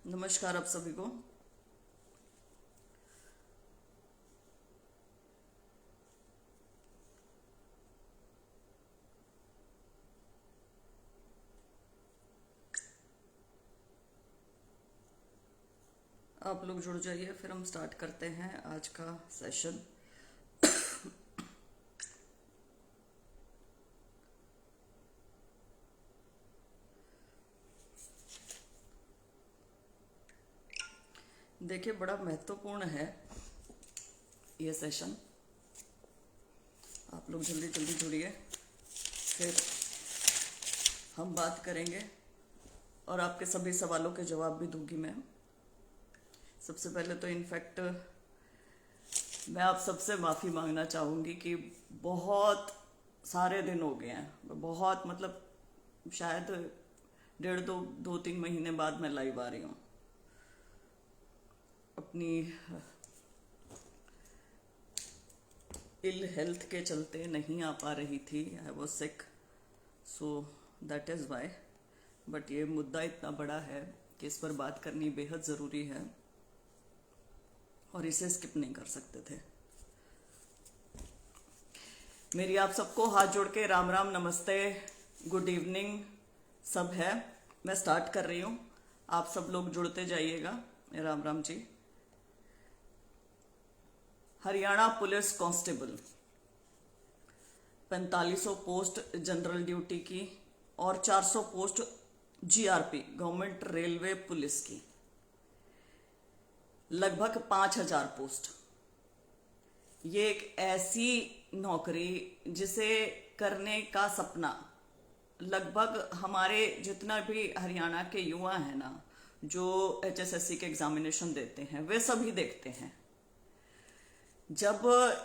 नमस्कार आप सभी को। आप लोग जुड़ जाइए, फिर हम स्टार्ट करते हैं आज का सेशन। देखिए, बड़ा महत्वपूर्ण है ये सेशन। आप लोग जल्दी जल्दी जुड़िए, फिर हम बात करेंगे और आपके सभी सवालों के जवाब भी दूंगी मैं। सबसे पहले तो इनफैक्ट मैं आप सबसे माफ़ी मांगना चाहूँगी कि बहुत सारे दिन हो गए हैं, बहुत मतलब शायद डेढ़ दो तीन महीने बाद मैं लाइव आ रही हूँ। अपनी इल हेल्थ के चलते नहीं आ पा रही थी, I was sick, so that is why. But ये मुद्दा इतना बड़ा है कि इस पर बात करनी बेहद ज़रूरी है और इसे स्किप नहीं कर सकते थे। मेरी आप सबको हाथ जोड़ के राम राम, नमस्ते, गुड इवनिंग सब है। मैं स्टार्ट कर रही हूँ, आप सब लोग जुड़ते जाइएगा। Ram Ram ji. Haryana police constable 4500 post general duty की और 400 post GRP government railway police की, लगभग 5000 पोस्ट। ये एक ऐसी नौकरी जिसे करने का सपना लगभग हमारे जितना भी हरियाणा के युवा हैं ना, जो एचएसएससी के एग्जामिनेशन देते हैं, वे सभी देखते हैं। जब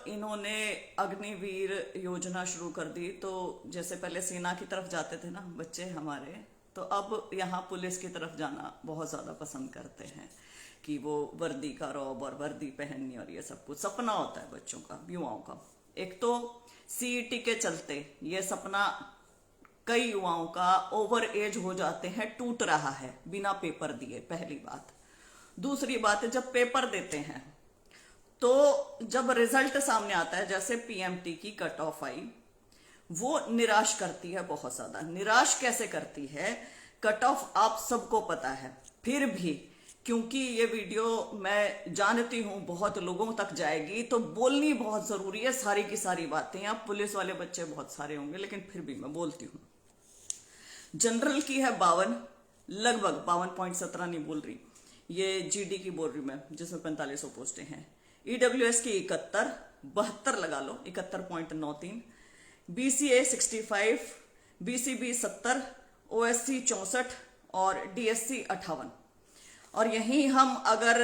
इन्होंने अग्निवीर योजना शुरू कर दी, तो जैसे पहले सेना की तरफ जाते थे ना बच्चे हमारे, तो अब यहाँ पुलिस की तरफ जाना बहुत ज़्यादा पसंद करते हैं कि वो वर्दी का रौब और वर्दी पहननी और ये सब कुछ सपना होता है बच्चों का, युवाओं का। एक तो सीईटी के चलते ये सपना कई युवाओं का ओवर एज हो जाते हैं, टूट रहा है बिना पेपर दिए, पहली बात। दूसरी बात है, जब पेपर देते हैं तो जब रिजल्ट सामने आता है, जैसे पीएमटी की कट ऑफ आई, वो निराश करती है बहुत ज्यादा। निराश कैसे करती है? कट ऑफ आप सबको पता है, फिर भी क्योंकि ये वीडियो मैं जानती हूं बहुत लोगों तक जाएगी, तो बोलनी बहुत जरूरी है सारी की सारी बातें। आप पुलिस वाले बच्चे बहुत सारे होंगे, लेकिन फिर भी मैं बोलती हूं। जनरल की है 52, लगभग 52.17 नहीं बोल रही, ये जीडी की बोल रही मैं, जिसमें 4500 पोस्टें हैं। ईडब्ल्यूएस की 71, 72 लगा लो, 71.93, बीसीए 65, बीसीबी 70, ओएससी 64 और डीएससी 58। और यहीं हम अगर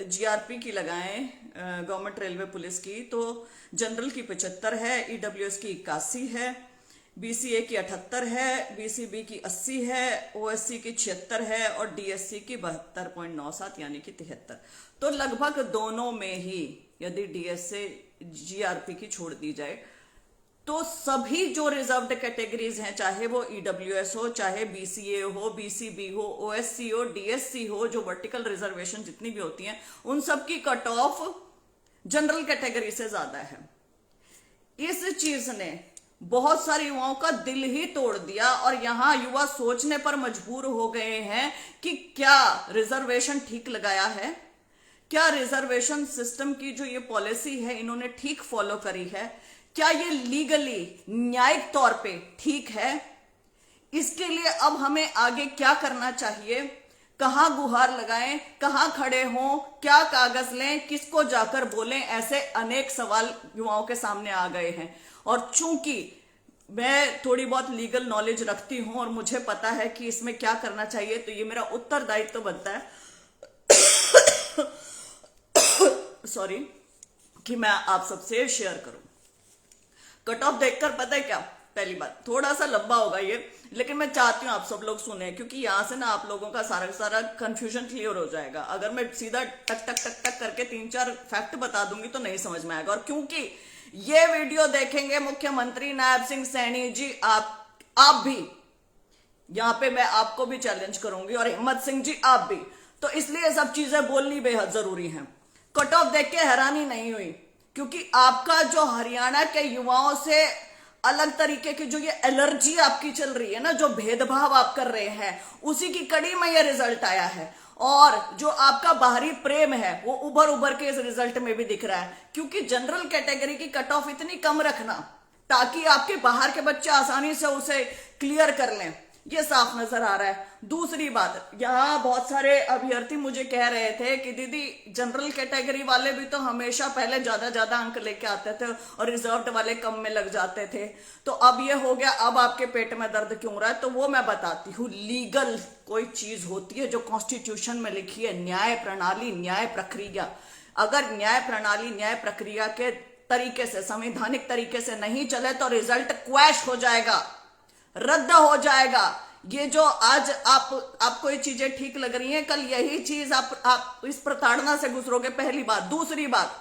जीआरपी की लगाएं, गवर्नमेंट रेलवे पुलिस की, तो जनरल की 75 है, ईडब्ल्यूएस की 81 है, बीसीए की 78 है, बीसीबी की 80 है, ओएससी की 76 है और डीएससी की 72.97 यानी कि 73। तो लगभग दोनों में ही यदि डीएस से जीआरपी की छोड़ दी जाए, तो सभी जो रिजर्व्ड कैटेगरीज हैं, चाहे वो ईडब्ल्यूएस हो, चाहे बीसीए हो, बीसीबी हो, ओएससी हो, डीएससी हो, जो वर्टिकल रिजर्वेशन जितनी भी होती हैं, उन सब की कट ऑफ जनरल कैटेगरी से ज्यादा है। इस चीज ने बहुत सारे युवाओं का दिल ही तोड़ दिया और यहां युवा सोचने पर मजबूर हो गए हैं कि क्या रिजर्वेशन ठीक लगाया है, क्या रिजर्वेशन सिस्टम की जो ये पॉलिसी है इन्होंने ठीक फॉलो करी है, क्या ये लीगली न्यायिक तौर पे ठीक है। इसके लिए अब हमें आगे क्या करना चाहिए, कहां गुहार लगाएं, कहां खड़े हों, क्या कागज लें, किसको जाकर बोलें, ऐसे अनेक सवाल युवाओं के सामने आ गए हैं। और चूंकि मैं थोड़ी बहुत लीगल नॉलेज रखती हूं और मुझे पता है कि इसमें क्या करना चाहिए, तो ये मेरा उत्तरदायित्व तो बनता है सॉरी, कि मैं आप सबसे शेयर करूं। कट ऑफ देखकर पता है क्या, पहली बात थोड़ा सा लंबा होगा ये, लेकिन मैं चाहती हूं आप सब लोग सुने, क्योंकि यहां से ना आप लोगों का सारा सारा कंफ्यूजन क्लियर हो जाएगा। अगर मैं सीधा टक टक टक टक करके 3-4 फैक्ट बता दूंगी तो नहीं समझ में आएगा। और क्योंकि ये वीडियो देखेंगे मुख्यमंत्री नायब सिंह सैनी जी, आप भी, यहां पे मैं आपको भी चैलेंज करूंगी, और हिम्मत सिंह जी आप भी, तो इसलिए ये सब चीजें बोलनी बेहद जरूरी है। कट ऑफ देख के हैरानी नहीं हुई, क्योंकि आपका जो हरियाणा के युवाओं से अलग तरीके की जो ये एलर्जी आपकी चल रही है ना, जो भेदभाव आप कर रहे हैं, उसी की कड़ी में ये रिजल्ट आया है। और जो आपका बाहरी प्रेम है वो उभर उभर के इस रिजल्ट में भी दिख रहा है, क्योंकि जनरल कैटेगरी की कट ऑफ इतनी कम रखना ताकि आपके बाहर के बच्चे आसानी से उसे क्लियर कर लें, ये साफ नजर आ रहा है। दूसरी बात, यहाँ बहुत सारे अभ्यर्थी मुझे कह रहे थे कि दीदी जनरल कैटेगरी वाले भी तो हमेशा पहले ज्यादा ज्यादा अंक लेके आते थे और रिजर्व्ड वाले कम में लग जाते थे, तो अब ये हो गया, अब आपके पेट में दर्द क्यों रहा है? तो वो मैं बताती हूँ। लीगल कोई चीज होती है जो कॉन्स्टिट्यूशन में लिखी है, न्याय प्रणाली, न्याय प्रक्रिया। अगर न्याय प्रणाली, न्याय प्रक्रिया के तरीके से, संवैधानिक तरीके से नहीं चले तो रिजल्ट क्वैश हो जाएगा, रद्द हो जाएगा। ये जो आज आपको ये चीजें ठीक लग रही हैं, कल यही चीज आप इस प्रताड़ना से गुजरोगे, पहली बात। दूसरी बात,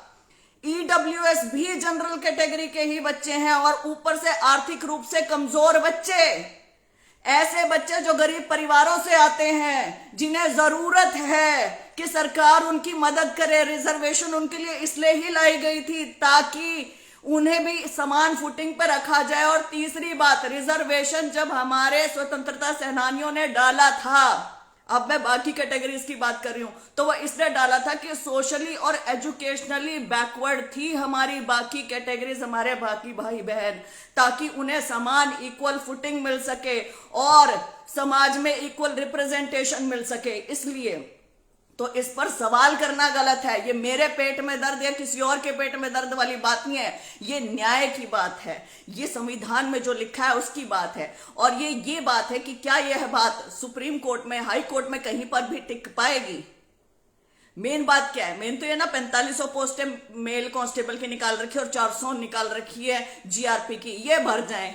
ईडब्ल्यूएस भी जनरल कैटेगरी के ही बच्चे हैं और ऊपर से आर्थिक रूप से कमजोर बच्चे, ऐसे बच्चे जो गरीब परिवारों से आते हैं, जिन्हें जरूरत है कि सरकार उनकी मदद करे। रिजर्वेशन उनके लिए इसलिए ही लाई गई थी ताकि उन्हें भी समान फुटिंग पर रखा जाए। और तीसरी बात, रिजर्वेशन जब हमारे स्वतंत्रता सेनानियों ने डाला था, अब मैं बाकी कैटेगरीज की बात कर रही हूं, तो वह इसलिए डाला था कि सोशली और एजुकेशनली बैकवर्ड थी हमारी बाकी कैटेगरीज, हमारे बाकी भाई बहन, ताकि उन्हें समान इक्वल फुटिंग मिल सके और समाज में इक्वल रिप्रेजेंटेशन मिल सके। इसलिए तो इस पर सवाल करना गलत है। ये मेरे पेट में दर्द या किसी और के पेट में दर्द वाली बात नहीं है, ये न्याय की बात है, ये संविधान में जो लिखा है उसकी बात है। और ये बात है कि क्या यह बात सुप्रीम कोर्ट में, हाई कोर्ट में कहीं पर भी टिक पाएगी? मेन बात क्या है? मेन तो ये ना 4500 पोस्टें मेल कांस्टेबल की निकाल रखी है और 400 निकाल रखी है जीआरपी की, ये भर जाए,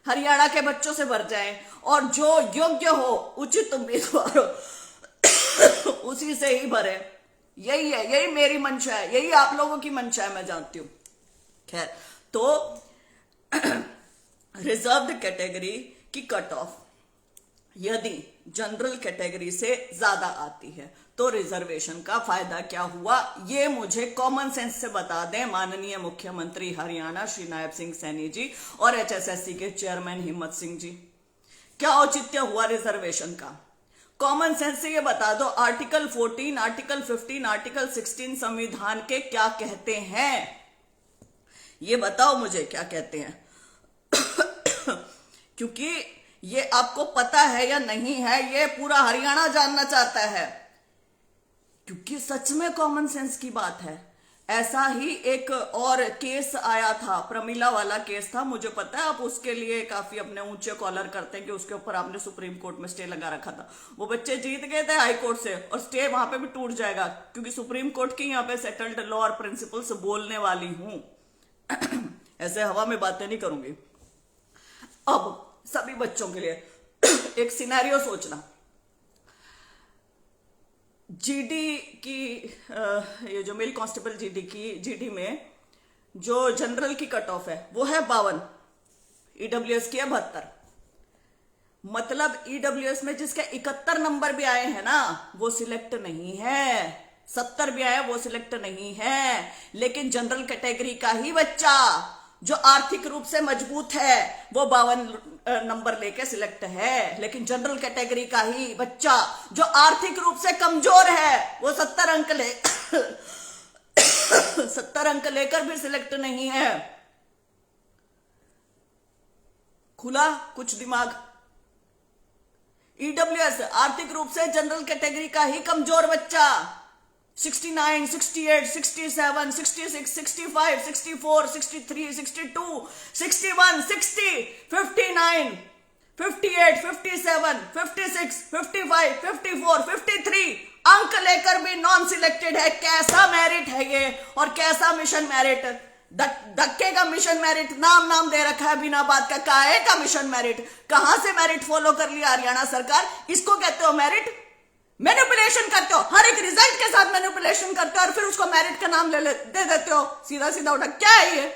हरियाणा के बच्चों से भर जाए, और जो योग्य हो, उचित उम्मीदवार हो उसी से ही भरे। यही है, यही मेरी मंशा है, यही आप लोगों की मंशा है, मैं जानती हूं। खैर, तो रिजर्व्ड कैटेगरी की कट ऑफ यदि जनरल कैटेगरी से ज्यादा आती है तो रिजर्वेशन का फायदा क्या हुआ, ये मुझे कॉमन सेंस से बता दें माननीय मुख्यमंत्री हरियाणा श्री नायब सिंह सैनी जी और एचएसएससी के चेयरमैन हिम्मत सिंह जी। क्या औचित्य हुआ रिजर्वेशन का? कॉमन सेंस से ये बता दो, आर्टिकल 14, आर्टिकल 15, आर्टिकल 16 संविधान के क्या कहते हैं? ये बताओ मुझे, क्या कहते हैं? क्योंकि ये आपको पता है या नहीं है, ये पूरा हरियाणा जानना चाहता है, क्योंकि सच में कॉमन सेंस की बात है। ऐसा ही एक और केस आया था, प्रमिला वाला केस था, मुझे पता है आप उसके लिए काफी अपने ऊंचे कॉलर करते हैं कि उसके ऊपर आपने सुप्रीम कोर्ट में स्टे लगा रखा था। वो बच्चे जीत गए थे हाई कोर्ट से और स्टे वहां पे भी टूट जाएगा, क्योंकि सुप्रीम कोर्ट की यहाँ पे सेटल्ड लॉ और प्रिंसिपल्स बोलने वाली हूं। ऐसे हवा में बातें नहीं करूंगी। अब सभी बच्चों के लिए एक सिनेरियो सोचना, जीडी की ये जो मेल कांस्टेबल जीडी में जो जनरल की कट ऑफ है वो है 52, ईडब्ल्यूएस की है 72। मतलब ईडब्ल्यूएस में जिसके 71 नंबर भी आए हैं ना वो सिलेक्ट नहीं है, 70 भी आए वो सिलेक्ट नहीं है। लेकिन जनरल कैटेगरी का ही बच्चा जो आर्थिक रूप से मजबूत है वो 52 नंबर लेके सिलेक्ट है। लेकिन जनरल कैटेगरी का ही बच्चा जो आर्थिक रूप से कमजोर है वो 70 अंक 70 अंक लेकर भी सिलेक्ट नहीं है। खुला कुछ दिमाग। ईडब्ल्यूएस आर्थिक रूप से जनरल कैटेगरी का ही कमजोर बच्चा 69, 68, 67, 66, 65, 64, 63, 62, 61, 60, 59, 58, 57, 56, 55, 54, 53 अंक लेकर भी नॉन सिलेक्टेड है। कैसा मेरिट है ये, और कैसा मिशन मेरिट? धक्के का मिशन मेरिट नाम दे रखा है बिना बात का। काहे का मिशन मेरिट? कहां से मेरिट फॉलो कर लिया हरियाणा सरकार? इसको कहते हो मेरिट? मैनिपुलेशन करते हो, हर एक रिजल्ट के साथ मैनिपुलेशन करते हो और फिर उसको मेरिट का नाम दे देते हो, सीधा सीधा उठा। क्या है ये?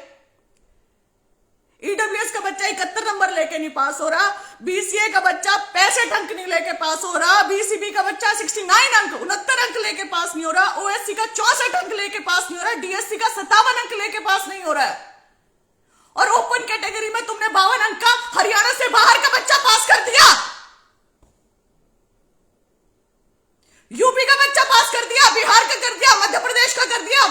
ईडब्ल्यूएस का बच्चा 71 नंबर लेके नहीं पास हो रहा, बीसीए का बच्चा 65 अंक नहीं लेके पास हो रहा, बीसीबी का बच्चा 69 अंक 69 अंक लेके पास नहीं हो रहा, ओएससी का 64 अंक लेके पास नहीं हो रहा, डीएससी का 57 अंक लेके पास नहीं हो रहा है। और ओपन कैटेगरी में तुमने 52 अंक का हरियाणा से बाहर का बच्चा पास कर दिया, यूपी का बच्चा पास कर दिया, बिहार का कर दिया, मध्य प्रदेश का कर दिया,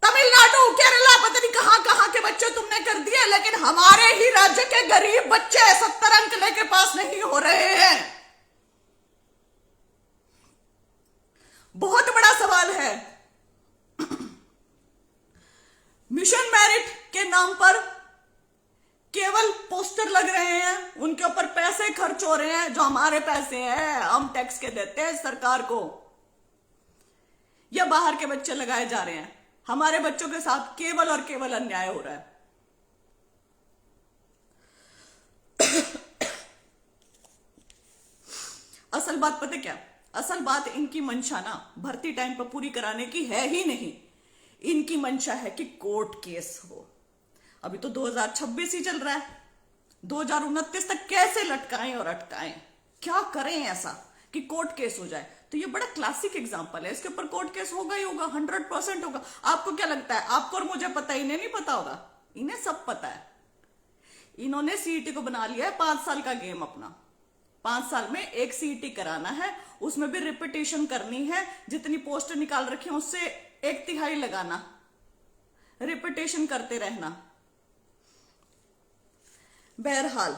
तमिलनाडु केरला पता नहीं कहां कहां के बच्चे तुमने कर दिए, लेकिन हमारे ही राज्य के गरीब बच्चे 70 अंक लेके पास नहीं हो रहे हैं। बहुत बड़ा सवाल है। मिशन मेरिट के नाम पर केवल पोस्टर लग रहे हैं, उनके ऊपर पैसे खर्च हो रहे हैं, जो हमारे पैसे हैं, हम टैक्स के देते हैं सरकार को, या बाहर के बच्चे लगाए जा रहे हैं। हमारे बच्चों के साथ केवल और केवल अन्याय हो रहा है। असल बात पता क्या, असल बात इनकी मंशा ना भर्ती टाइम पर पूरी कराने की है ही नहीं, इनकी मंशा है कि कोर्ट केस हो। अभी तो 2026 ही चल रहा है, 2029 तक कैसे लटकाएं और अटकाएं, क्या करें ऐसा कि कोर्ट केस हो जाए। तो ये बड़ा क्लासिक एग्जांपल है, इसके ऊपर कोर्ट केस होगा ही होगा, 100% होगा। आपको क्या लगता है, आपको और मुझे पता है, इन्हें नहीं पता होगा? इन्हें सब पता है। इन्होंने सीईटी को बना लिया है 5 साल का गेम अपना। 5 साल में एक सीईटी कराना है, उसमें भी रिपीटेशन करनी है, जितनी पोस्ट निकाल रखी है उससे 1/3 लगाना, रिपीटेशन करते रहना। बहरहाल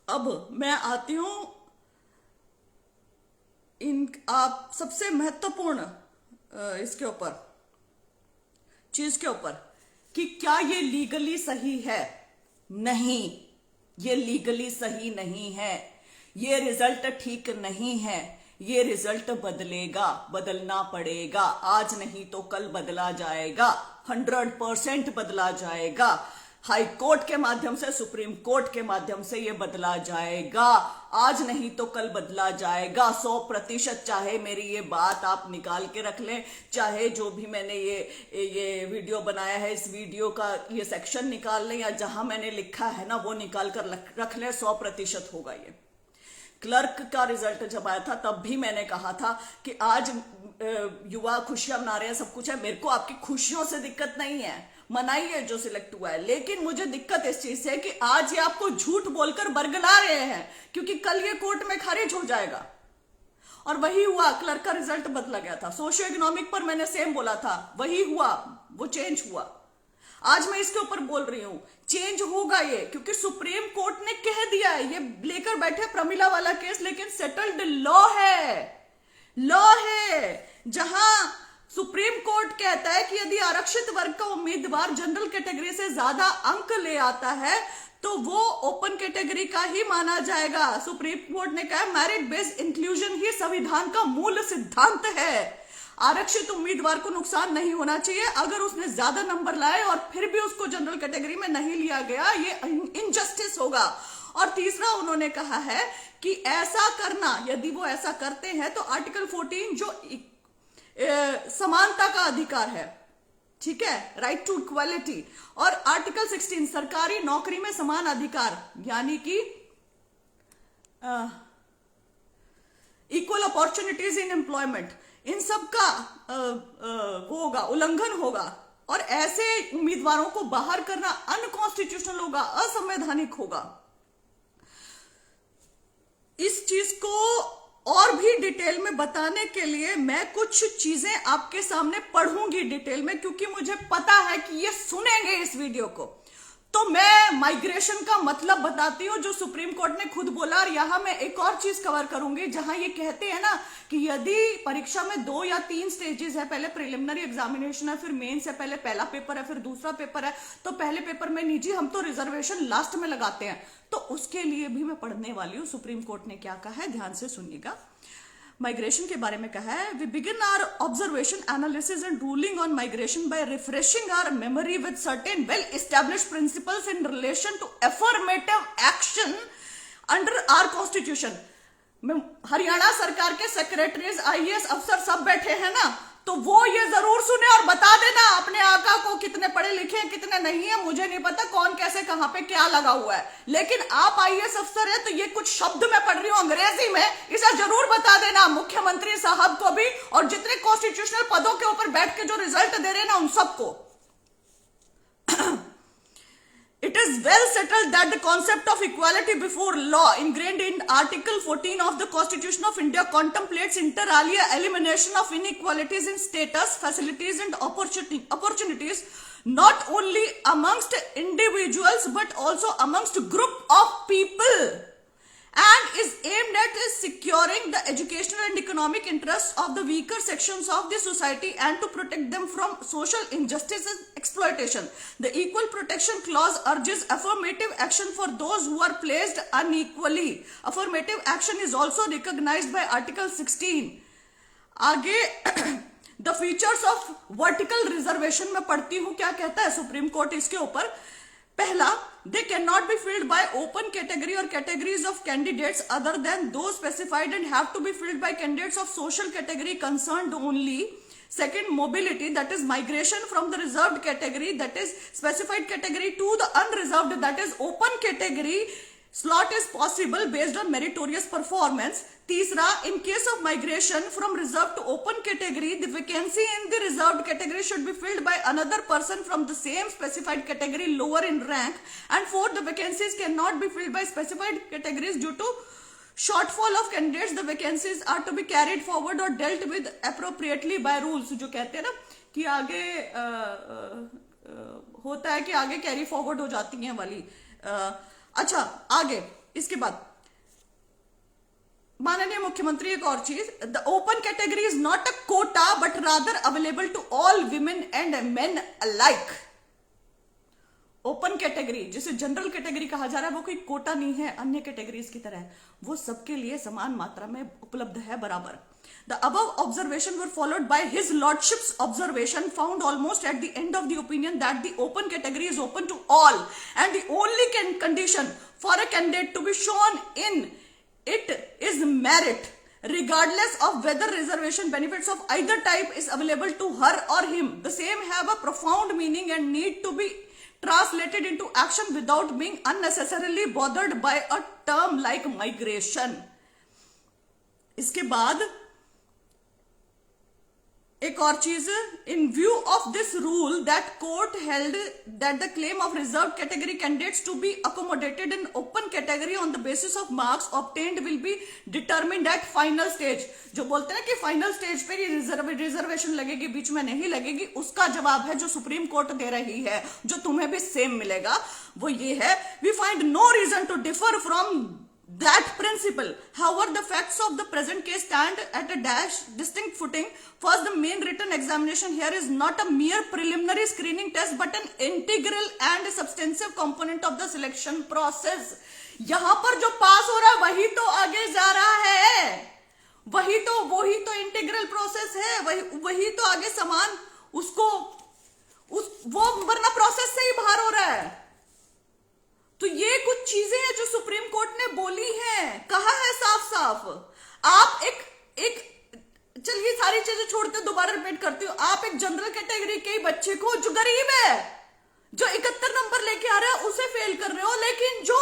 अब मैं आती हूं आप सबसे महत्वपूर्ण इसके ऊपर चीज के ऊपर कि क्या ये लीगली सही है? नहीं, ये लीगली सही नहीं है, ये रिजल्ट ठीक नहीं है, ये रिजल्ट बदलेगा, बदलना पड़ेगा, आज नहीं तो कल बदला जाएगा, 100% बदला जाएगा। हाई कोर्ट के माध्यम से, सुप्रीम कोर्ट के माध्यम से ये बदला जाएगा, आज नहीं तो कल बदला जाएगा 100%। चाहे मेरी ये बात आप निकाल के रख लें, चाहे जो भी मैंने ये वीडियो बनाया है, इस वीडियो का ये सेक्शन निकाल लें, या जहां मैंने लिखा है ना वो निकाल कर रख लें, 100% होगा ये। क्लर्क का रिजल्ट जब आया था तब भी मैंने कहा था कि आज युवा खुशियां मना रहे हैं, सब कुछ है, मेरे को आपकी खुशियों से दिक्कत नहीं है, मनाइए जो सिलेक्ट हुआ है, लेकिन मुझे दिक्कत इस चीज से कि आज ये आपको झूठ बोलकर बरगला रहे हैं, क्योंकि कल ये कोर्ट में खारिज हो जाएगा। और वही हुआ, क्लर्क का रिजल्ट बदला गया था। सोशियो इकोनॉमिक पर मैंने सेम बोला था, वही हुआ, वो चेंज हुआ। आज मैं इसके ऊपर बोल रही हूं, चेंज होगा ये, क्योंकि सुप्रीम कोर्ट ने कह दिया है। ये लेकर बैठे प्रमिला वाला केस, लेकिन सेटल्ड लॉ है, लॉ है, जहां सुप्रीम कोर्ट कहता है कि यदि आरक्षित वर्ग का उम्मीदवार जनरल कैटेगरी से ज्यादा अंक ले आता है तो वो ओपन कैटेगरी का ही माना जाएगा। सुप्रीम कोर्ट ने कहा मेरिट बेस्ड इंक्लूजन ही संविधान का मूल सिद्धांत है। आरक्षित उम्मीदवार को नुकसान नहीं होना चाहिए अगर उसने ज्यादा नंबर लाए और फिर भी उसको जनरल कैटेगरी में नहीं लिया गया, ये इनजस्टिस होगा। और तीसरा उन्होंने कहा है कि ऐसा करना, यदि वो ऐसा करते हैं तो आर्टिकल 14 जो समानता का अधिकार है, ठीक है, राइट टू इक्वालिटी, और आर्टिकल 16 सरकारी नौकरी में समान अधिकार, यानी कि इक्वल अपॉर्चुनिटीज इन एम्प्लॉयमेंट, इन सब का वो होगा, उल्लंघन होगा। और ऐसे उम्मीदवारों को बाहर करना अनकॉन्स्टिट्यूशनल होगा, असंवैधानिक होगा। इस चीज को और भी डिटेल में बताने के लिए मैं कुछ चीजें आपके सामने पढ़ूंगी डिटेल में, क्योंकि मुझे पता है कि ये सुनेंगे इस वीडियो को। तो मैं माइग्रेशन का मतलब बताती हूं जो सुप्रीम कोर्ट ने खुद बोला। और यहां मैं एक और चीज कवर करूंगी, जहां ये कहते हैं ना कि यदि परीक्षा में 2 या 3 स्टेजेस है, पहले प्रिलिमिनरी एग्जामिनेशन है, फिर मेंस है, पहले पहला पेपर है, फिर दूसरा पेपर है, तो पहले पेपर में नहीं जी, हम तो रिजर्वेशन लास्ट में लगाते हैं। तो उसके लिए भी मैं पढ़ने वाली हूं सुप्रीम कोर्ट ने क्या कहा है, ध्यान से सुनिएगा। माइग्रेशन के बारे में कहा है, we begin our observation analysis and ruling on migration by refreshing our memory with certain well established principles in relation to affirmative action under our constitution. Haryana सरकार के सेक्रेटरीज, आईएएस अफसर सब बैठे हैं ना, तो वो ये जरूर सुने और बता देना अपने आका को कितने पढ़े लिखे हैं कितने नहीं है, मुझे नहीं पता कौन कैसे कहां पे क्या लगा हुआ है, लेकिन आप आईएएस अफसर है तो ये कुछ शब्द मैं पढ़ रही हूं अंग्रेजी में, इसे जरूर बता देना मुख्यमंत्री साहब को भी और जितने कॉन्स्टिट्यूशनल पदों के ऊपर बैठ के जो रिजल्ट दे रहे हैं ना उन सबको। It is well settled that the concept of equality before law ingrained in Article 14 of the Constitution of India contemplates inter alia elimination of inequalities in status, facilities and opportunities not only amongst individuals but also amongst group of people, and is aimed at securing the educational and economic interests of the weaker sections of the society and to protect them from social injustice and exploitation. The Equal Protection Clause urges affirmative action for those who are placed unequally. Affirmative action is also recognized by Article 16. आगे the features of vertical reservation में पढ़ती हूं क्या कहता है supreme court इसके ऊपर। पहला, they cannot be filled by open category or categories of candidates other than those specified and have to be filled by candidates of social category concerned only. Second, mobility, that is migration from the reserved category, that is specified category, to the unreserved, that is open category slot is possible based on meritorious performance. तीसरा, in case of migration from reserved to open category, the vacancy in the reserved category should be filled by another person from the same specified category lower in rank. And fourth, the vacancies cannot be filled by specified categories due to shortfall of candidates. The vacancies are to be carried forward or dealt with appropriately by rules. जो कहते हैं ना कि आगे होता है कि आगे कैरी फॉरवर्ड हो जाती हैं वाली। अच्छा, आगे इसके बाद माननीय मुख्यमंत्री एक और चीज, the open category is not a quota but rather available to all women and men alike. Open category जिसे जनरल कैटेगरी कहा जा रहा है वो कोई कोटा नहीं है अन्य कैटेगरीज की तरह, वो सबके लिए समान मात्रा में उपलब्ध है बराबर। The above observation were followed by his lordship's observation found almost at the end of the opinion that the open category is open to all and the only condition for a candidate to be shown in it is merit, regardless of whether reservation benefits of either type is available to her or him. The same have a profound meaning and need to be translated into action without being unnecessarily bothered by a term like migration. इसके बाद एक और चीज, in view of this rule that court held that the claim of reserve category candidates to be accommodated in open category on the basis of marks obtained will be determined at final stage. जो बोलते हैं कि final stage पे reservation लगेगी, बीच में नहीं लगेगी, उसका जवाब है जो सुप्रीम कोर्ट दे रही है, जो तुम्हें भी सेम मिलेगा, वो ये है, we find no reason to differ from that principle. However, the facts of the present case stand at a distinct footing. First, the main written examination here is not a mere preliminary screening test but an integral and substantive component of the selection process. यहां पर जो पास हो रहा है वही तो आगे जा रहा है, वही तो इंटीग्रल प्रोसेस है, वही तो आगे समान उसको वो वरना प्रोसेस से ही बाहर हो रहा है। तो ये कुछ चीजें हैं जो सुप्रीम कोर्ट ने बोली हैं, कहा है साफ साफ। आप एक चलिए सारी चीजें छोड़ते दोबारा रिपीट करती हूँ, आप एक जनरल कैटेगरी के बच्चे को जो गरीब है, जो 71 नंबर लेके आ रहा है, उसे फेल कर रहे हो, लेकिन जो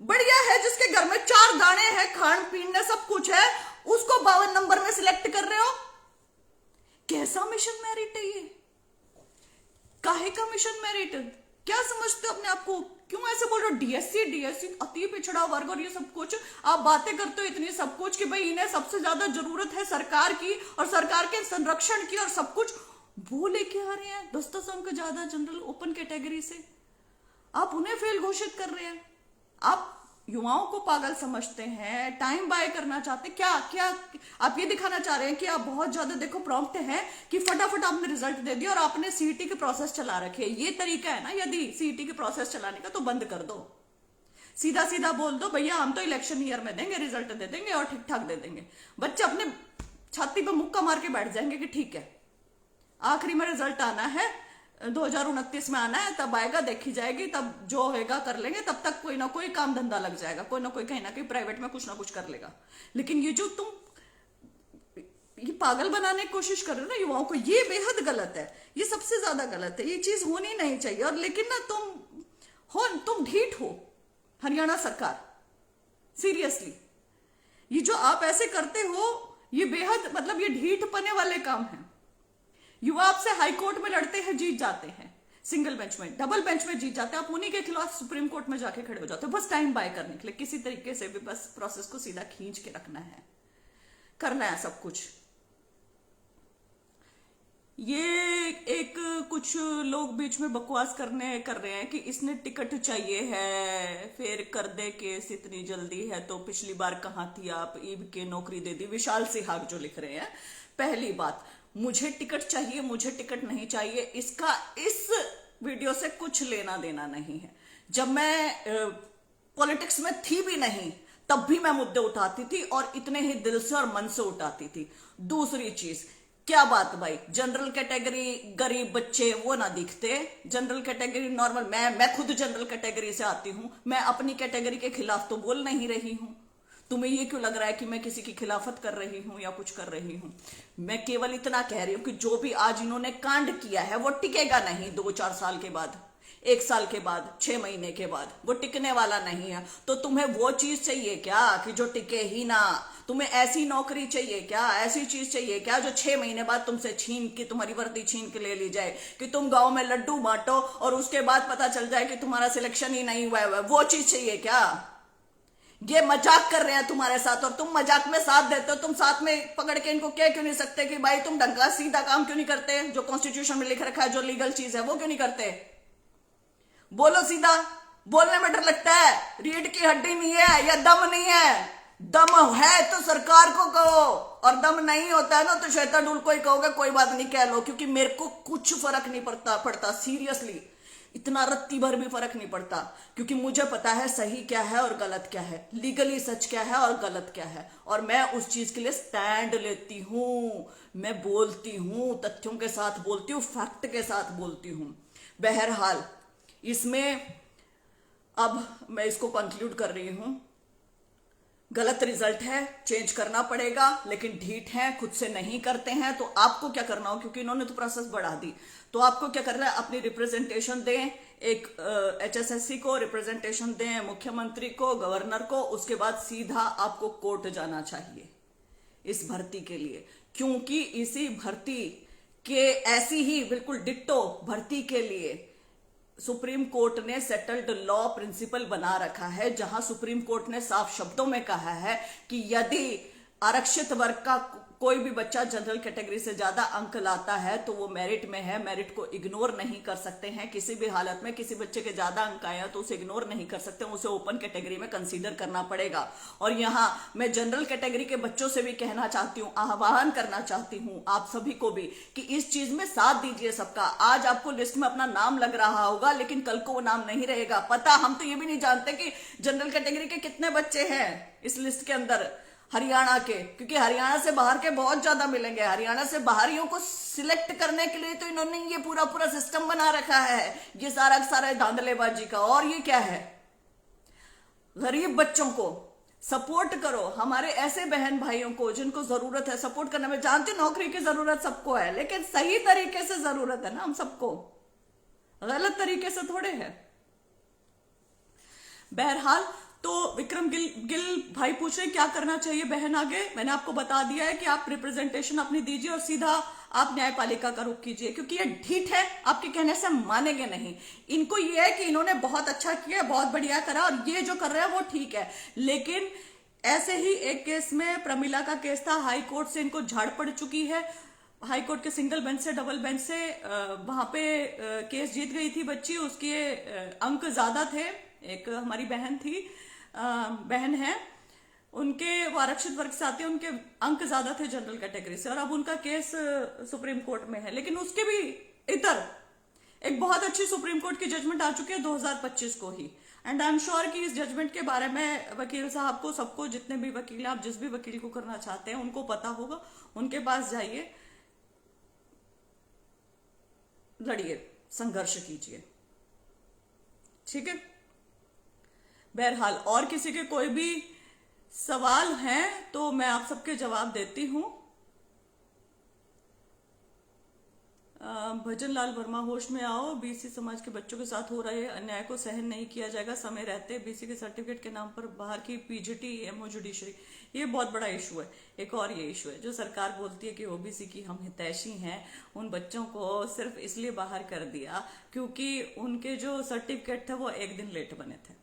बढ़िया है जिसके घर में 4 दाने हैं, खान पीन सब कुछ है, उसको 52 नंबर में सिलेक्ट कर रहे हो। कैसा मिशन मेरिट है ये? काहे का मिशन मेरिट? क्या समझते हो अपने आप को? क्यों ऐसे बोल रहे हो? डीएससी अति पिछड़ा वर्ग और ये सब कुछ आप बातें करते हो इतनी सब कुछ कि भाई इन्हें सबसे ज्यादा जरूरत है सरकार की और सरकार के संरक्षण की और सब कुछ, वो लेके आ रहे हैं 10-10 अंक ज्यादा जनरल ओपन कैटेगरी से, आप उन्हें फेल घोषित कर रहे हैं। आप युवाओं को पागल समझते हैं, टाइम बाय करना चाहते हैं, क्या आप ये दिखाना चाह रहे हैं कि आप बहुत ज्यादा देखो प्रॉम्प्ट हैं कि फटाफट आपने रिजल्ट दे दिया और आपने सीईटी के प्रोसेस चला रखे। ये तरीका है ना, यदि सीईटी के प्रोसेस चलाने का तो बंद कर दो, सीधा सीधा बोल दो भैया हम तो इलेक्शन ईयर में देंगे, रिजल्ट दे देंगे और ठीक ठाक दे देंगे। बच्चे अपने छाती पे मुक्का मार के बैठ जाएंगे कि ठीक है आखिरी में रिजल्ट आना है, 2029 में आना है, तब आएगा, देखी जाएगी, तब जो होएगा कर लेंगे, तब तक कोई ना कोई काम धंधा लग जाएगा, कोई ना कोई कहीं ना कहीं प्राइवेट में कुछ ना कुछ कर लेगा। लेकिन ये जो तुम ये पागल बनाने की कोशिश कर रहे हो ना युवाओं को, ये बेहद गलत है, ये सबसे ज्यादा गलत है, ये चीज होनी नहीं चाहिए। और लेकिन ना तुम ढीठ हो हरियाणा सरकार, सीरियसली ये जो आप ऐसे करते हो ये बेहद मतलब ये ढीठ पने वाले काम है। युवा आपसे हाई कोर्ट में लड़ते हैं, जीत जाते हैं, सिंगल बेंच में, डबल बेंच में जीत जाते हैं, आप उन्हीं के खिलाफ सुप्रीम कोर्ट में जाके खड़े हो जाते हो, बस टाइम बाय करने के लिए, किसी तरीके से भी बस प्रोसेस को सीधा खींच के रखना है, करना है सब कुछ। ये एक कुछ लोग बीच में बकवास कर रहे हैं कि इसने टिकट चाहिए है, फिर कर दे केस इतनी जल्दी है, तो पिछली बार कहां थी आप, ईब के नौकरी दे दी, विशाल सिहाग जो लिख रहे हैं। पहली बात, मुझे टिकट चाहिए, मुझे टिकट नहीं चाहिए, इसका इस वीडियो से कुछ लेना देना नहीं है। जब मैं पॉलिटिक्स में थी भी नहीं तब भी मैं मुद्दे उठाती थी और इतने ही दिल से और मन से उठाती थी। दूसरी चीज, क्या बात भाई, जनरल कैटेगरी गरीब बच्चे वो ना दिखते, जनरल कैटेगरी नॉर्मल, मैं खुद जनरल कैटेगरी से आती हूं, मैं अपनी कैटेगरी के खिलाफ तो बोल नहीं रही हूं। तुम्हें ये क्यों लग रहा है कि मैं किसी की खिलाफत कर रही हूं या कुछ कर रही हूं? मैं केवल इतना कह रही हूं कि जो भी आज इन्होंने कांड किया है वो टिकेगा नहीं 2-4 साल के बाद, 1 साल के बाद, 6 महीने के बाद, वो टिकने वाला नहीं है। तो तुम्हें वो चीज चाहिए क्या कि जो टिके ही ना? तुम्हें ऐसी नौकरी चाहिए क्या, ऐसी चीज चाहिए क्या जो 6 महीने बाद तुमसे छीन के, तुम्हारी वर्दी छीन के ले ली जाए, कि तुम गांव में लड्डू बांटो और उसके बाद पता चल जाए कि तुम्हारा सिलेक्शन ही नहीं हुआ है? वो चीज चाहिए क्या? ये मजाक कर रहे हैं तुम्हारे साथ और तुम मजाक में साथ देते हो। तुम साथ में पकड़ के इनको कह क्यों नहीं सकते कि भाई तुम ढंग का सीधा काम क्यों नहीं करते, जो कॉन्स्टिट्यूशन में लिख रखा है, जो लीगल चीज है वो क्यों नहीं करते? बोलो सीधा, बोलने में डर लगता है, रीढ़ की हड्डी नहीं है या दम नहीं है? दम है तो सरकार को कहो, और दम नहीं होता है ना तो शैतान को ही कहोगे, कोई बात नहीं कह लो, क्योंकि मेरे को कुछ फर्क नहीं पड़ता सीरियसली, इतना रत्ती भर भी फर्क नहीं पड़ता, क्योंकि मुझे पता है सही क्या है और गलत क्या है, लीगली सच क्या है और गलत क्या है, और मैं उस चीज के लिए स्टैंड लेती हूं, मैं बोलती हूं, तथ्यों के साथ बोलती हूं, फैक्ट के साथ बोलती हूं। बहरहाल इसमें अब मैं इसको कंक्लूड कर रही हूं, गलत रिजल्ट है, चेंज करना पड़ेगा, लेकिन ढीठ हैं, खुद से नहीं करते हैं, तो आपको क्या करना हो, क्योंकि इन्होंने तो प्रोसेस बढ़ा दी, तो आपको क्या करना है, अपनी रिप्रेजेंटेशन दें, एक HSSC को रिप्रेजेंटेशन दें, मुख्यमंत्री को, गवर्नर को, उसके बाद सीधा आपको कोर्ट जाना चाहिए इस भर्ती के लिए, क्योंकि इसी भर्ती के ऐसी ही बिल्कुल डिट्टो भर्ती के लिए सुप्रीम कोर्ट ने सेटल्ड लॉ प्रिंसिपल बना रखा है, जहां सुप्रीम कोर्ट ने साफ शब्दों में कहा है कि यदि आरक्षित वर्ग का कोई भी बच्चा जनरल कैटेगरी से ज्यादा अंक लाता है तो वो मेरिट में है, मेरिट को इग्नोर नहीं कर सकते हैं किसी भी हालत में। किसी बच्चे के ज्यादा अंक आया तो उसे इग्नोर नहीं कर सकते, उसे ओपन कैटेगरी में कंसीडर करना पड़ेगा। और यहाँ मैं जनरल कैटेगरी के बच्चों से भी कहना चाहती हूँ, आह्वान करना चाहती हूँ आप सभी को भी, कि इस चीज में साथ दीजिए सबका। आज आपको लिस्ट में अपना नाम लग रहा होगा, लेकिन कल को वो नाम नहीं रहेगा। पता हम तो ये भी नहीं जानते कि जनरल कैटेगरी के कितने बच्चे हैं इस लिस्ट के अंदर हरियाणा के, क्योंकि हरियाणा से बाहर के बहुत ज्यादा मिलेंगे। हरियाणा से बाहरियों को सिलेक्ट करने के लिए तो इन्होंने ये पूरा पूरा सिस्टम बना रखा है, ये सारा धांधलेबाजी का। और ये क्या है, गरीब बच्चों को सपोर्ट करो, हमारे ऐसे बहन भाइयों को जिनको जरूरत है सपोर्ट करने में। जानती नौकरी की जरूरत सबको है, लेकिन सही तरीके से जरूरत है ना हम सबको, गलत तरीके से थोड़े है। बहरहाल तो विक्रम गिल भाई पूछ रहे क्या करना चाहिए बहन आगे। मैंने आपको बता दिया है कि आप रिप्रेजेंटेशन अपनी दीजिए और सीधा आप न्यायपालिका का रुख कीजिए, क्योंकि ये ढीठ है, आपके कहने से मानेंगे नहीं। इनको ये है कि इन्होंने बहुत अच्छा किया, बहुत बढ़िया करा और ये जो कर रहे हैं वो ठीक है। लेकिन ऐसे ही एक केस में, प्रमिला का केस था, हाई कोर्ट से इनको झाड़ पड़ चुकी है, हाई कोर्ट के सिंगल बेंच से डबल बेंच से वहां पे केस जीत गई थी बच्ची, उसके अंक ज्यादा थे। एक हमारी बहन थी, बहन है, उनके वो आरक्षित वर्ग से आते हैं, उनके अंक ज्यादा थे जनरल कैटेगरी से, और अब उनका केस सुप्रीम कोर्ट में है। लेकिन उसके भी इतर एक बहुत अच्छी सुप्रीम कोर्ट की जजमेंट आ चुकी है 2025 को ही, एंड आई एम श्योर कि इस जजमेंट के बारे में वकील साहब को, सबको, जितने भी वकील हैं, आप जिस भी वकील को करना चाहते हैं उनको पता होगा, उनके पास जाइए, लड़िए, संघर्ष कीजिए, ठीक है। बहरहाल और किसी के कोई भी सवाल हैं तो मैं आप सबके जवाब देती हूं। भजन लाल वर्मा, होश में आओ, बीसी समाज के बच्चों के साथ हो रहे अन्याय को सहन नहीं किया जाएगा। समय रहते बीसी के सर्टिफिकेट के नाम पर बाहर की पीजीटी एमओ जुडिशरी, ये बहुत बड़ा इशू है। एक और ये इशू है जो सरकार बोलती है कि ओबीसी की हम हितैषी हैं, उन बच्चों को सिर्फ इसलिए बाहर कर दिया क्योंकि उनके जो सर्टिफिकेट थे वो एक दिन लेट बने थे,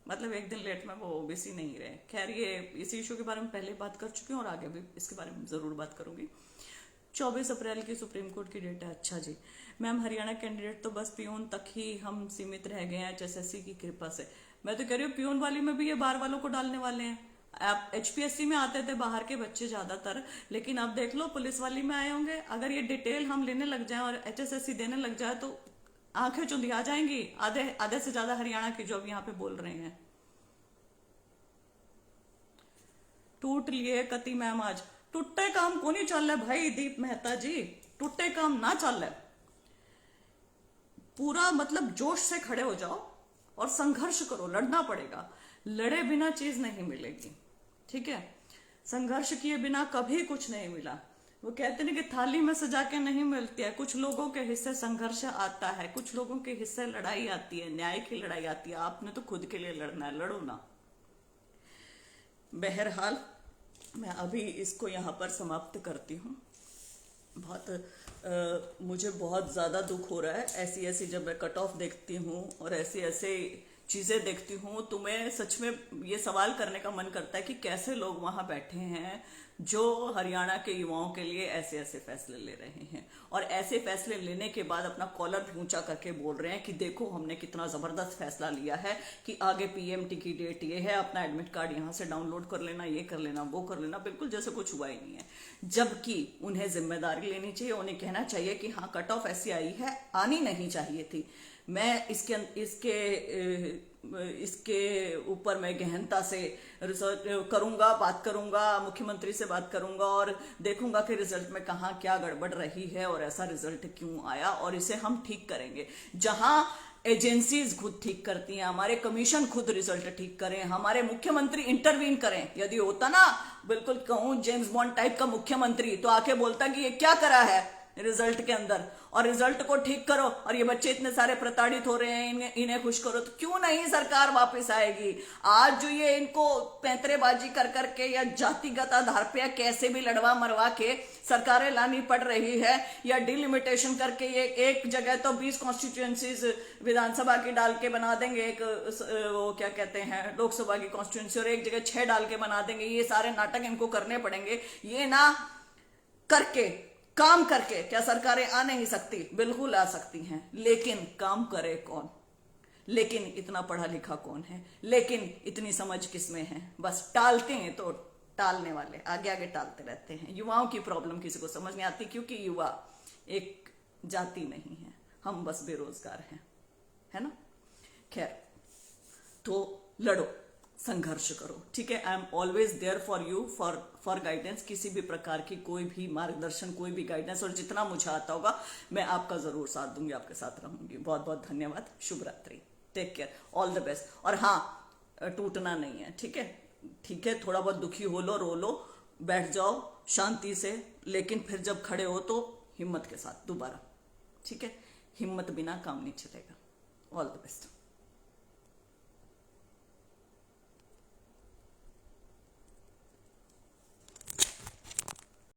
मतलब एक दिन लेट में वो ओबीसी नहीं रहे। खैर ये इस इशू के बारे में पहले बात कर चुकी हूँ और आगे भी इसके बारे में जरूर बात करूंगी। 24 अप्रैल की सुप्रीम कोर्ट की डेट है। अच्छा जी मैम, हरियाणा कैंडिडेट तो बस पियून तक ही हम सीमित रह गए हैं एचएसएससी की कृपा से। मैं तो कह रही हूँ पियून वाली में भी ये बाहर वालों को डालने वाले हैं। आप एचपीएससी में आते थे बाहर के बच्चे ज्यादातर, लेकिन अब देख लो पुलिस वाली में आए होंगे। अगर ये डिटेल हम लेने लग जाए और एचएसएससी देने लग जाए तो आंखें चुंधी आ जाएंगी आधे से ज्यादा हरियाणा की जो अब यहाँ पे बोल रहे हैं। टूट लिए कति मैम आज, टूटे काम को नहीं चल रहा भाई दीप मेहता जी, टूटे काम ना चल रहा। पूरा मतलब जोश से खड़े हो जाओ और संघर्ष करो, लड़ना पड़ेगा, लड़े बिना चीज नहीं मिलेगी, ठीक है। संघर्ष किए बिना कभी कुछ नहीं मिला। वो कहते हैं कि थाली में सजा के नहीं मिलती है, कुछ लोगों के हिस्से संघर्ष आता है, कुछ लोगों के हिस्से लड़ाई आती है, न्याय की लड़ाई आती है। आपने तो खुद के लिए लड़ना है, लड़ो ना। बहरहाल मैं अभी इसको यहाँ पर समाप्त करती हूँ। मुझे बहुत ज़्यादा दुख हो रहा है ऐसी ऐसी जब मैं कट ऑफ देखती हूँ और ऐसे ऐसे चीज़ें देखती हूँ तो मैं सच में ये सवाल करने का मन करता है कि कैसे लोग वहाँ बैठे हैं जो हरियाणा के युवाओं के लिए ऐसे ऐसे फैसले ले रहे हैं और ऐसे फैसले लेने के बाद अपना कॉलर भी ऊंचा करके बोल रहे हैं कि देखो हमने कितना जबरदस्त फैसला लिया है कि आगे पीएमटी की डेट ये है, अपना एडमिट कार्ड यहाँ से डाउनलोड कर लेना, ये कर लेना, वो कर लेना, बिल्कुल जैसे कुछ हुआ ही नहीं है। जबकि उन्हें जिम्मेदारी लेनी चाहिए, उन्हें कहना चाहिए कि हाँ कट ऑफ ऐसी आई है, आनी नहीं चाहिए थी। मैं इसके ऊपर मैं गहनता से रिसर्च करूंगा, बात करूंगा, मुख्यमंत्री से बात करूंगा और देखूंगा कि रिजल्ट में कहाँ क्या गड़बड़ रही है और ऐसा रिजल्ट क्यों आया और इसे हम ठीक करेंगे। जहां एजेंसीज खुद ठीक करती हैं, हमारे कमीशन खुद रिजल्ट ठीक करें, हमारे मुख्यमंत्री इंटरवीन करें। यदि होता ना बिल्कुल कहूं जेम्स बॉन्ड टाइप का मुख्यमंत्री तो आके बोलता कि ये क्या करा है रिजल्ट के अंदर और रिजल्ट को ठीक करो और ये बच्चे इतने सारे प्रताड़ित हो रहे हैं, इन्हें खुश करो, तो क्यों नहीं सरकार वापस आएगी। आज जो ये इनको पैंतरेबाजी कर करके या जातिगत आधार पे या कैसे भी लड़वा मरवा के सरकारें लानी पड़ रही है या डिलिमिटेशन करके ये एक जगह तो 20 कॉन्स्टिट्यूएंसीज विधानसभा की डाल के बना देंगे, एक वो क्या कहते हैं लोकसभा की कॉन्स्टिट्यूएंसी और एक जगह 6 डाल के बना देंगे। ये सारे नाटक इनको करने पड़ेंगे। ये ना करके काम करके क्या सरकारें आ नहीं सकती? बिल्कुल आ सकती हैं, लेकिन काम करे कौन? लेकिन इतना पढ़ा लिखा कौन है? लेकिन इतनी समझ किसमें है? बस टालते हैं तो टालने वाले आगे आगे टालते रहते हैं। युवाओं की प्रॉब्लम किसी को समझ नहीं आती क्योंकि युवा एक जाति नहीं है, हम बस बेरोजगार हैं, है ना। खैर, तो लड़ो, संघर्ष करो, ठीक है। I am always there for you for guidance. किसी भी प्रकार की कोई भी मार्गदर्शन, कोई भी गाइडेंस और जितना मुझे आता होगा मैं आपका जरूर साथ दूंगी, आपके साथ रहूंगी। बहुत बहुत धन्यवाद, शुभ रात्रि, take care, all the best. और हाँ, टूटना नहीं है, ठीक है। ठीक है, थोड़ा बहुत दुखी हो लो, रो लो, बैठ जाओ शांति से, लेकिन फिर जब खड़े हो तो हिम्मत के साथ दोबारा, ठीक है। हिम्मत बिना काम नहीं चलेगा। All the best.